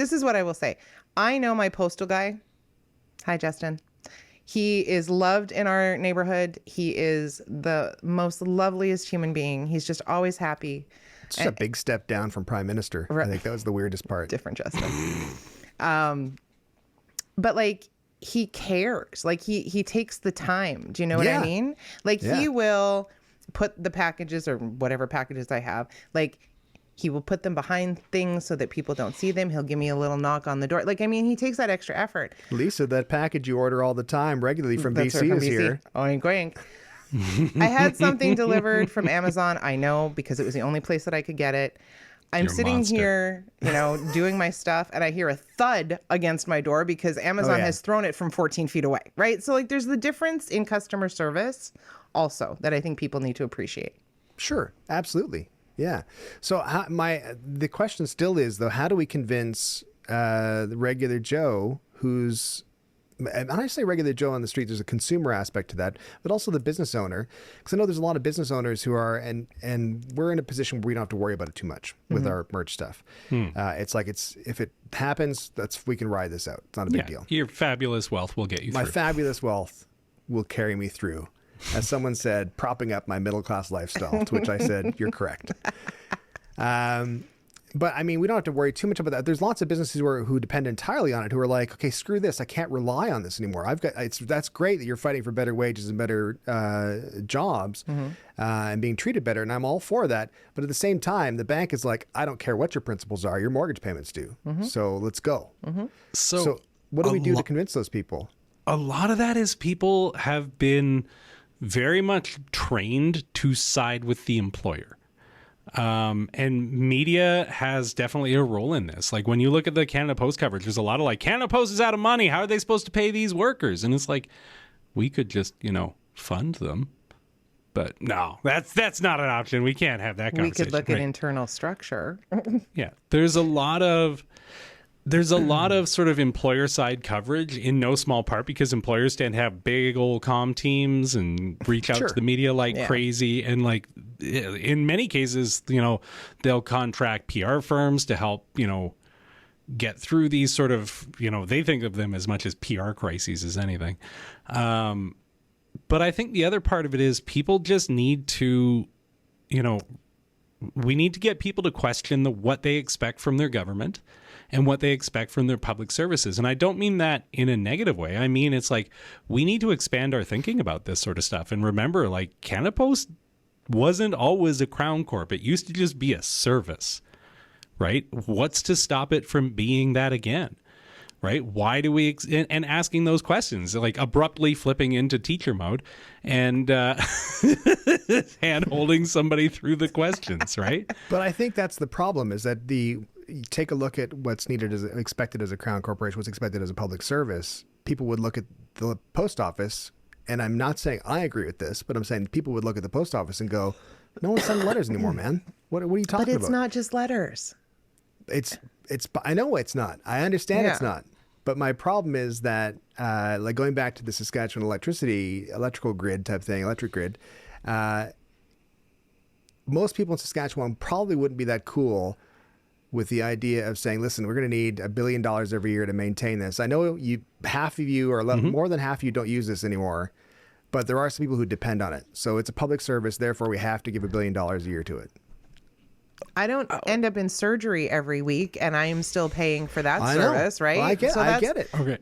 This is what I will say. I know my postal guy. Hi, Justin. He is loved in our neighborhood. He is the most loveliest human being. He's just always happy. It's just a big step down from Prime Minister. I think that was the weirdest part. Different Justin. But like, he cares. Like he takes the time. Do you know what I mean? Like he will put the packages or whatever packages I have, like he will put them behind things so that people don't see them. He'll give me a little knock on the door. Like, I mean, he takes that extra effort. Lisa, that package you order all the time regularly from BC is here. Oink, oink. I had something delivered from Amazon. I know, because it was the only place that I could get it. I'm sitting here, you know, doing my stuff, and I hear a thud against my door because Amazon has thrown it from 14 feet away, right? So, like, there's the difference in customer service also that I think people need to appreciate. Sure, absolutely. Yeah. So the question still is, though, how do we convince the regular Joe who's, and when I say regular Joe on the street, there's a consumer aspect to that, but also the business owner, because I know there's a lot of business owners who are, and we're in a position where we don't have to worry about it too much with our merch stuff. It's like, if it happens, we can ride this out. It's not a big deal. Your fabulous wealth will get you through. My fabulous wealth will carry me through. As someone said, propping up my middle-class lifestyle, to which I said, you're correct. But I mean, we don't have to worry too much about that. There's lots of businesses who depend entirely on it, who are like, okay, screw this. I can't rely on this anymore. That's great that you're fighting for better wages and better jobs and being treated better. And I'm all for that. But at the same time, the bank is like, I don't care what your principles are. Your mortgage payment's due. So let's go. So what do we do to convince those people? A lot of that is people have been very much trained to side with the employer. And media has definitely a role in this. Like, when you look at the Canada Post coverage, there's a lot of like, Canada Post is out of money. How are they supposed to pay these workers? And it's like, we could just, fund them. But no, that's not an option. We can't have that conversation. We could look at internal structure. Yeah. There's a lot of sort of employer side coverage, in no small part because employers tend to have big old comm teams and reach out to the media like crazy. And like, in many cases, they'll contract PR firms to help, get through these sort of, they think of them as much as PR crises as anything. But I think the other part of it is people just need to, we need to get people to question what they expect from their government and what they expect from their public services. And I don't mean that in a negative way. I mean, it's like, we need to expand our thinking about this sort of stuff. And remember, like, Canada Post wasn't always a Crown Corp. It used to just be a service, right? What's to stop it from being that again, right? Why do we, and asking those questions, like abruptly flipping into teacher mode and hand holding somebody through the questions, right? But I think that's the problem, is that you take a look at what's needed as expected as a Crown Corporation, what's expected as a public service. People would look at the post office, and I'm not saying I agree with this, but I'm saying people would look at the post office and go, no one's sending letters anymore, man. What are you talking about? But it's not just letters. I know it's not. I understand it's not. But my problem is that, like, going back to the Saskatchewan electrical grid type thing, electric grid, most people in Saskatchewan probably wouldn't be that cool with the idea of saying, listen, we're going to need $1 billion every year to maintain this. I know half of you, or more than half of you, don't use this anymore, but there are some people who depend on it. So it's a public service, therefore we have to give $1 billion a year to it. I don't end up in surgery every week, and I am still paying for that service, right? Well, I get it. Okay.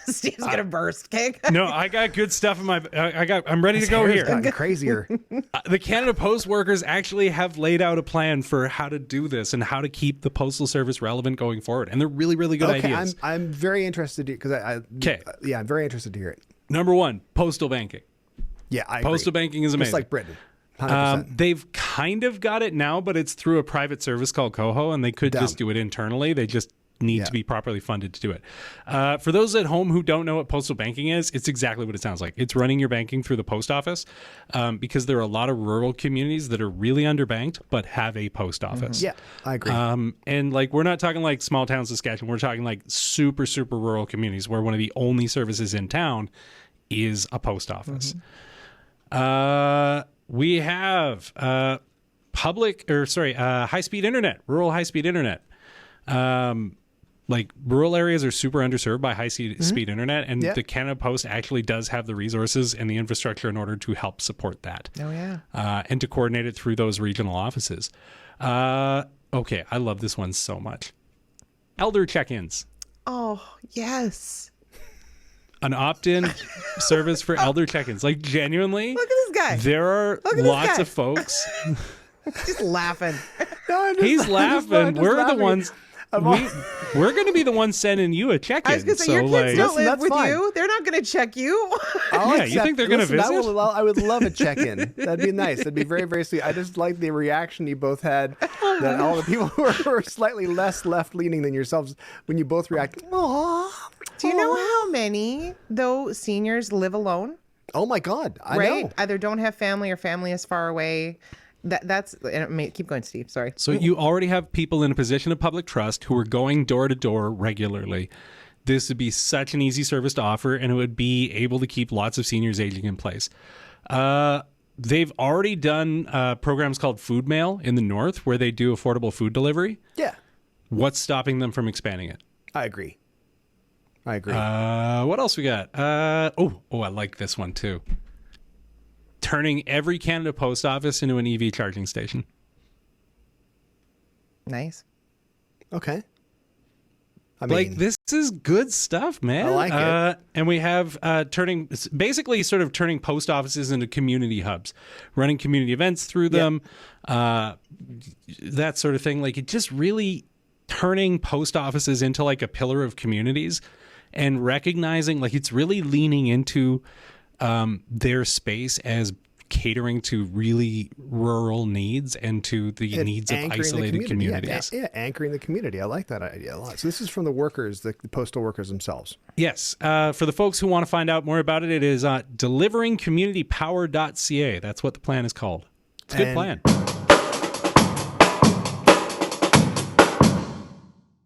Steve's gonna burst. Okay. No, I got good stuff in my. I'm ready to go here. Gotten crazier. The Canada Post workers actually have laid out a plan for how to do this and how to keep the postal service relevant going forward, and they're really, really good ideas. I'm very interested because I'm very interested to hear it. Number one, postal banking. Yeah, I postal agree. banking is amazing. Just like Britain. 100%. They've kind of got it now, but it's through a private service called Coho, and they could just do it internally. They just need to be properly funded to do it. For those at home who don't know what postal banking is, it's exactly what it sounds like. It's running your banking through the post office, because there are a lot of rural communities that are really underbanked but have a post office. Yeah, I agree. And like, we're not talking like small town Saskatchewan. We're talking like super, super rural communities where one of the only services in town is a post office. We have high-speed internet, rural high-speed internet. Like rural areas are super underserved by high speed internet, and Yeah. the Canada Post actually does have the resources and the infrastructure in order to help support that. Oh, yeah. And to coordinate it through those regional offices. Okay, I love this one so much. Elder check-ins. Oh, yes. An opt-in service for elder check-ins. Like genuinely, Look at this guy. there are Look at this lots guy. of folks. Just laughing. No, I'm just- He's I'm laughing. just We're laughing. the ones. We're going to be the ones sending you a check-in. I was going to say, so your kids like, don't live that's with fine. you. They're not going to check you. I'll Yeah, you think they're gonna listen, visit? I would love a check-in. That'd be nice. That'd be very, very sweet. I just like the reaction you both had, that all the people who were slightly less left-leaning than yourselves, when you both react, "Aww." Do you know how many, though, seniors live alone? Oh my God, I Right? know. Either don't have family or family is far away. Keep going, Steve. Sorry. So you already have people in a position of public trust who are going door to door regularly. This would be such an easy service to offer, and it would be able to keep lots of seniors aging in place. They've already done programs called Food Mail in the north where they do affordable food delivery. Yeah, What's stopping them from expanding it? I agree. What else we got? I like this one too. Turning every Canada Post office into an EV charging station. Nice. Okay. I Like, mean, this is good stuff, man. I like it. And we have turning post offices into community hubs, running community events through them, that sort of thing. Like, it just really turning post offices into like a pillar of communities and recognizing, like, it's really leaning into their space as catering to really rural needs and to the needs of anchoring the isolated community. communities. Yeah, anchoring the community. I like that idea a lot. So this is from the workers, the postal workers themselves. Yes. For the folks who want to find out more about it, it is deliveringcommunitypower.ca. That's what the plan is called. It's a good And plan.